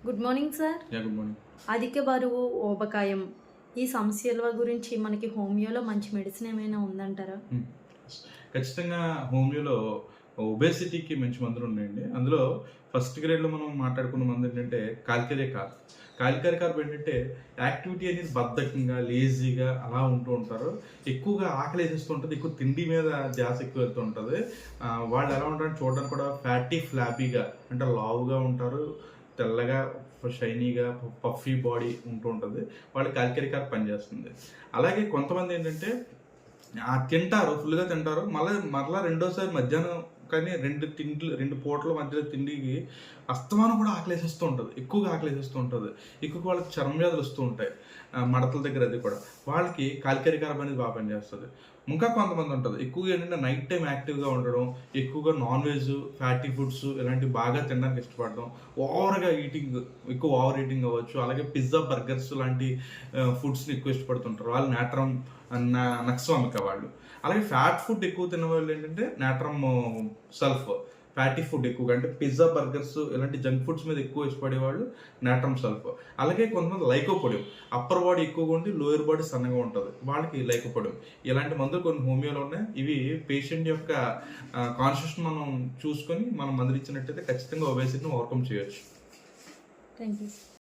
Good morning sir. Good morning. అధిక బరువు, ఊబకాయం ఈ సమస్యల గురించి మనకి హోమియోలో మంచి మెడిసిన్ ఏమైనా ఉందంటారా? ఖచ్చితంగా హోమియోలో ఒబేసిటీకి మంచి మందులు ఉన్నాయండి. అందులో ఫస్ట్ గ్రేడ్లో మనం మాట్లాడుకున్న మందు ఏంటంటే కాల్కరే కార్బ్. కాల్కరే కార్బ్ ఏంటంటే యాక్టివిటీ అనేది బద్ధకంగా, లేజీగా అలా ఉంటూ ఉంటారు. ఎక్కువగా ఆకలి వేసేస్తూ ఉంటుంది. ఎక్కువ తిండి మీద ధ్యాస ఎక్కువ వెళ్తూ ఉంటుంది. వాళ్ళు ఎలా ఉంటారు చూడడానికి కూడా ఫ్యాటీ ఫ్లాపీగా, అంటే లావుగా ఉంటారు, తెల్లగా షైనీగా పఫీ బాడీ ఉంటూ ఉంటుంది. వాళ్ళకి కాల్కరే కార్బ్ పనిచేస్తుంది. అలాగే కొంతమంది ఏంటంటే తింటారు, ఫుల్గా తింటారు, మరలా రెండోసారి మధ్యాహ్నం కానీ రెండు పూటల మధ్యలో తిండికి అస్తమానం కూడా ఆకలేసేస్తూ ఉంటుంది, ఎక్కువగా ఆకలేసేస్తూ ఉంటుంది. ఎక్కువ వాళ్ళకి చర్మ వ్యాధులు వస్తూ ఉంటాయి, మడతల దగ్గర. అది కూడా వాళ్ళకి కాల్కరే కార్బ్ అనేది బాగా పనిచేస్తుంది. ఇంకా కొంతమంది ఉంటుంది ఎక్కువగా ఏంటంటే నైట్ టైం యాక్టివ్గా ఉండడం, ఎక్కువగా నాన్ వెజ్, ఫ్యాటీ ఫుడ్స్ ఇలాంటివి బాగా తినడానికి ఇష్టపడడం, ఎక్కువ ఓవర్ ఈటింగ్ అవ్వచ్చు. అలాగే పిజ్జా, బర్గర్స్ లాంటి ఫుడ్స్ని ఎక్కువ ఇష్టపడుతుంటారు వాళ్ళు. నాట్రమ్ నక్స్వామిక వాళ్ళు. అలాగే ఫ్యాట్ ఫుడ్ ఎక్కువ తిన్న వాళ్ళు ఏంటంటే నాట్రమ్ సల్ఫ్. ఫ్యాటీ ఫుడ్ ఎక్కువగా అంటే పిజ్జా, బర్గర్స్ ఇలాంటి జంక్ ఫుడ్స్ మీద ఎక్కువ ఇష్టపడేవాళ్ళు నాట్రమ్ సల్ఫ్. అలాగే కొంతమంది లైకోపోడియం, అప్పర్ బాడీ ఎక్కువగా ఉండి లోయర్ బాడీ సన్నగా ఉంటుంది, వాళ్ళకి లైకోపోడియం. ఇలాంటి మందులు కొన్ని హోమియోలో ఉన్నాయి. ఇవి పేషెంట్ యొక్క కాన్స్టిట్యూషన్ మనం చూసుకొని మనం మందులు ఇచ్చినట్టయితే ఖచ్చితంగా ఒబేసిటీని ఓవర్కమ్ చేయొచ్చు. Thank you.